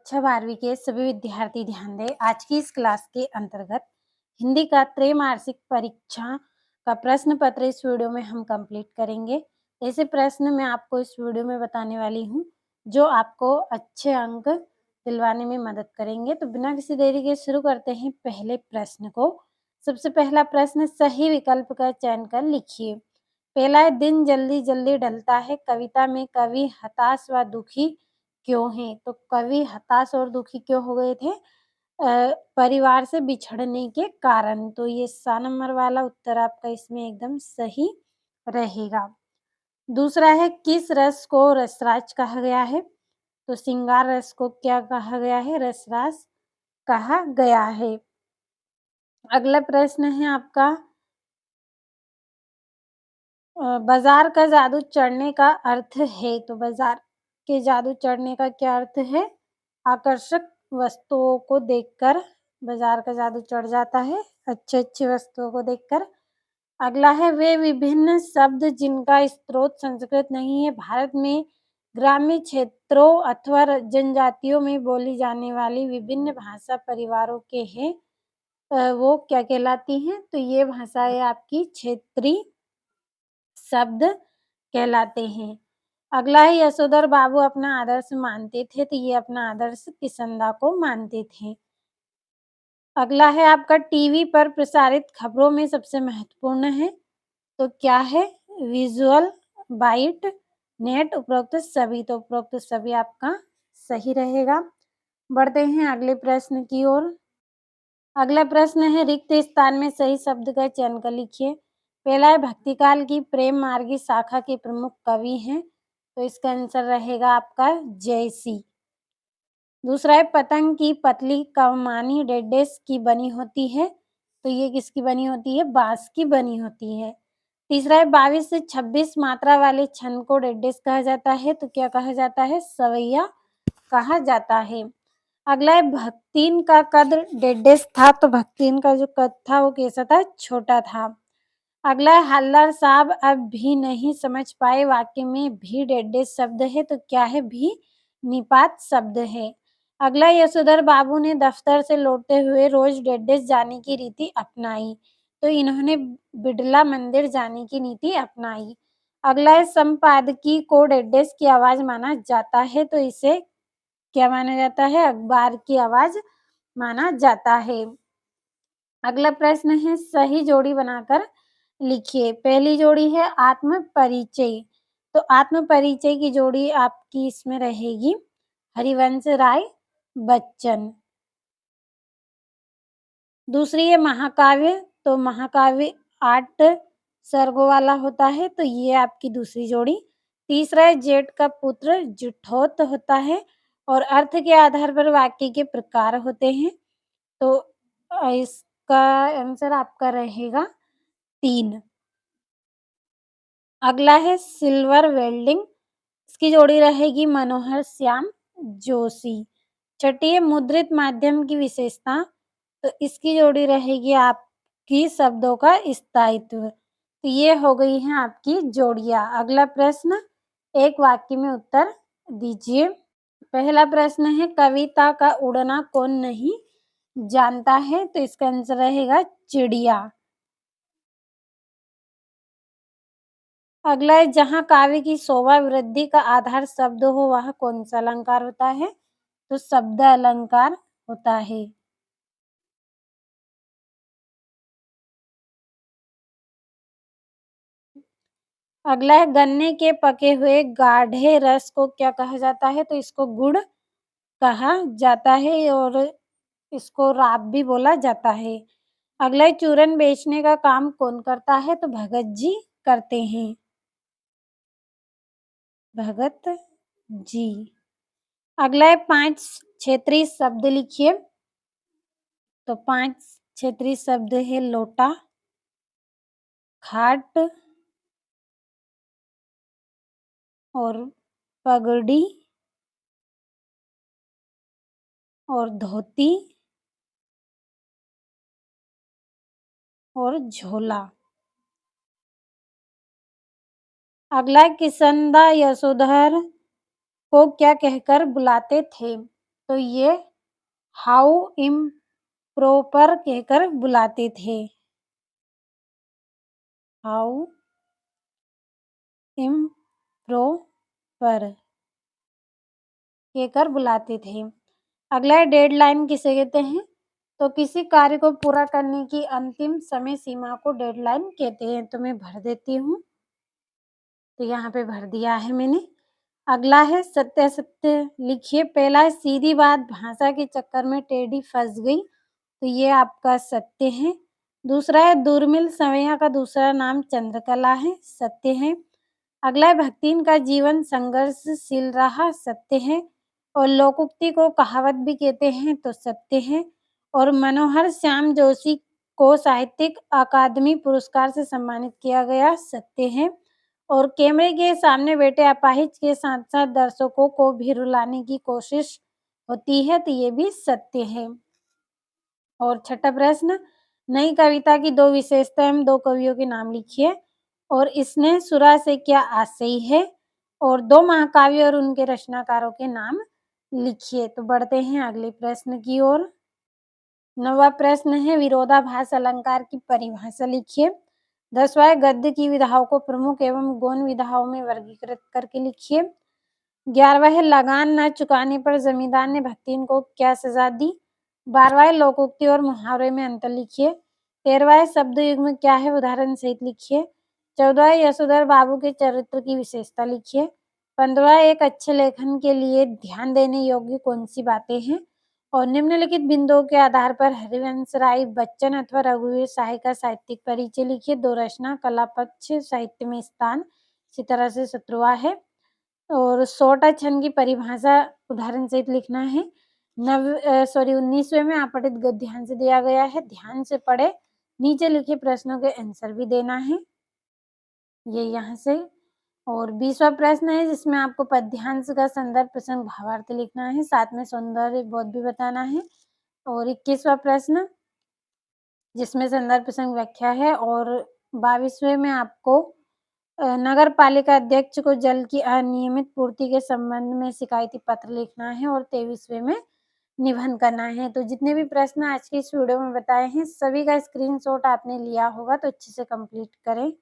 कक्षा 12वीं के सभी विद्यार्थी ध्यान दें। आज की इस क्लास के अंतर्गत हिंदी का त्रैमासिक परीक्षा का प्रश्न पत्र इस वीडियो में हम कंप्लीट करेंगे। ऐसे प्रश्न मैं आपको इस वीडियो में बताने वाली हूँ जो आपको अच्छे अंक दिलवाने में मदद करेंगे। तो बिना किसी देरी के शुरू करते हैं पहले प्रश्न को। सबसे पहला प्रश्न, सही विकल्प का चयन कर लिखिए। पहला है, दिन जल्दी जल्दी ढलता है, कविता में कवि हताश व दुखी क्यों है? तो कवि हताश और दुखी क्यों हो गए थे? परिवार से बिछड़ने के कारण। तो ये सा नंबर वाला उत्तर आपका इसमें एकदम सही रहेगा। दूसरा है, किस रस को रसराज कहा गया है? तो श्रृंगार रस को क्या कहा गया है? रसराज कहा गया है। अगला प्रश्न है आपका, बाजार का जादू चढ़ने का अर्थ है। तो बाजार के जादू चढ़ने का क्या अर्थ है? आकर्षक वस्तुओं को देखकर बाजार का जादू चढ़ जाता है, अच्छी-अच्छी वस्तुओं को देखकर। अगला है, वे विभिन्न शब्द जिनका स्रोत संस्कृत नहीं है, भारत में ग्रामीण क्षेत्रों अथवा जनजातियों में बोली जाने वाली विभिन्न भाषा परिवारों के हैं, वो क्या कहलाती हैं? तो ये भाषाएं आपकी क्षेत्रीय शब्द कहलाते हैं। अगला है, यशोधर बाबू अपना आदर्श मानते थे। तो ये अपना आदर्श किसंदा को मानते थे। अगला है आपका, टीवी पर प्रसारित खबरों में सबसे महत्वपूर्ण है। तो क्या है? विजुअल, बाइट, नेट, उपरोक्त सभी। तो उपरोक्त सभी आपका सही रहेगा। बढ़ते हैं अगले प्रश्न की ओर। अगला प्रश्न है, रिक्त स्थान में सही शब्द का चयन कर लिखिए। पहला है, भक्तिकाल की प्रेम मार्गी शाखा के प्रमुख कवि हैं। तो इसका आंसर रहेगा आपका जयसी। दूसरा है, पतंग की पतली कमानी डेडेस की बनी होती है। तो ये किसकी बनी होती है? बांस की बनी होती है। तीसरा है, 22 से 26 मात्रा वाले छंद को डेडेस कहा जाता है। तो क्या कहा जाता है? सवैया कहा जाता है। अगला है, भक्तिन का कद डेडेस था। तो भक्तिन का जो कद था वो कैसा था? छोटा था। अगला है, हल्दर साहब अब भी नहीं समझ पाए, वाक्य में भी डेडेस शब्द है। तो क्या है? भी निपात शब्द है। अगला, यशोधर बाबू ने दफ्तर से लौटते हुए रोज डेडेस जाने की रीति अपनाई। तो इन्होंने बिड़ला मंदिर जाने की नीति अपनाई। अगला है, संपादकी को डेडेस की आवाज माना जाता है। तो इसे क्या माना जाता है? अखबार की आवाज माना जाता है। अगला प्रश्न है, सही जोड़ी बनाकर लिखिए। पहली जोड़ी है आत्म परिचय। तो आत्म परिचय की जोड़ी आपकी इसमें रहेगी हरिवंश राय बच्चन। दूसरी है महाकाव्य। तो महाकाव्य 8 सर्गों वाला होता है। तो ये आपकी दूसरी जोड़ी। तीसरा है, जेठ का पुत्र जुठोत होता है और अर्थ के आधार पर वाक्य के प्रकार होते हैं। तो इसका आंसर आपका रहेगा 3। अगला है सिल्वर वेल्डिंग। इसकी जोड़ी रहेगी मनोहर श्याम जोशी। छठी है मुद्रित माध्यम की विशेषता। तो इसकी जोड़ी रहेगी आपकी शब्दों का स्थायित्व। तो ये हो गई है आपकी जोड़ियां। अगला प्रश्न, एक वाक्य में उत्तर दीजिए। पहला प्रश्न है, कविता का उड़ना कौन नहीं जानता है? तो इसका आंसर रहेगा चिड़िया। अगला है, जहाँ काव्य की शोभा वृद्धि का आधार शब्द हो वह कौन सा अलंकार होता है? तो शब्द अलंकार होता है। अगला है, गन्ने के पके हुए गाढ़े रस को क्या कहा जाता है? तो इसको गुड़ कहा जाता है और इसको राब भी बोला जाता है। अगला है, चूरन बेचने का काम कौन करता है? तो भगत जी करते हैं। भगत जी। अगला है, 5 क्षेत्रीय शब्द लिखिए। तो 5 क्षेत्रीय शब्द है लोटा, खाट और पगड़ी और धोती और झोला। अगला, किसंदा यशोधर को क्या कहकर बुलाते थे? तो ये हाउ इम्प्रॉपर कहकर बुलाते थे। हाउ इम्प्रॉपर कहकर बुलाते थे। अगला है डेडलाइन किसे कहते हैं? तो किसी कार्य को पूरा करने की अंतिम समय सीमा को डेडलाइन कहते हैं। तो मैं भर देती हूँ। तो यहाँ पे भर दिया है मैंने। अगला है सत्यासत्य लिखिए। पहला है सीधी बात भाषा के चक्कर में टेढ़ी फंस गई। तो ये आपका सत्य है। दूसरा है दुर्मिल सवैया का दूसरा नाम चंद्रकला है, सत्य है। अगला है भक्तिन का जीवन संघर्षशील रहा, सत्य है। और लोकोक्ति को कहावत भी कहते हैं, तो सत्य है। और मनोहर श्याम जोशी को साहित्यिक अकादमी पुरस्कार से सम्मानित किया गया, सत्य है। और कैमरे के सामने बैठे अपाहिज के साथ साथ दर्शकों को भी रुलाने की कोशिश होती है, तो ये भी सत्य है। और छठा प्रश्न, नई कविता की दो विशेषताएं एवं दो कवियों के नाम लिखिए। और इसने सुरा से क्या आशय है? और दो महाकाव्य और उनके रचनाकारों के नाम लिखिए। तो बढ़ते हैं अगले प्रश्न की ओर। नवा प्रश्न है विरोधाभास अलंकार की परिभाषा लिखिए। 10वां है गद्य की विधाओं को प्रमुख एवं गौण विधाओं में वर्गीकृत करके लिखिए। 11वां है लगान न चुकाने पर जमींदार ने भक्तिन को क्या सजा दी। 12वां है लोकोक्ति और मुहावरे में अंतर लिखिए। 13वां है शब्द युग्म क्या है उदाहरण सहित लिखिए। 14वां है यशोधर बाबू के चरित्र की विशेषता लिखिए। 15वां एक अच्छे लेखन के लिए ध्यान देने योग्य कौन सी बातें हैं। और निम्नलिखित बिंदुओं के आधार पर हरिवंश राय बच्चन अथवा रघुवीर शाही का साहित्यिक परिचय लिखिए। दो रचना कला पक्ष साहित्य में स्थान, इसी तरह से 17वां है। और सोटा छंद की परिभाषा उदाहरण सहित लिखना है। 19वें में आपतित गद्य ध्यान से दिया गया है, ध्यान से पढ़े। नीचे लिखे प्रश्नों के आंसर भी देना है, ये यहाँ से। और 20वां प्रश्न है जिसमें आपको पद्यांश का संदर्भ प्रसंग भावार्थ लिखना है, साथ में सौंदर्य बोध भी बताना है। और 21वां प्रश्न जिसमें संदर्भ प्रसंग व्याख्या है। और 22वें में आपको नगर पालिका अध्यक्ष को जल की अनियमित पूर्ति के संबंध में शिकायती पत्र लिखना है। और 23वें में निबंध करना है। तो जितने भी प्रश्न आज की इस वीडियो में बताए हैं सभी का स्क्रीनशॉट आपने लिया होगा, तो अच्छे से कंप्लीट करें।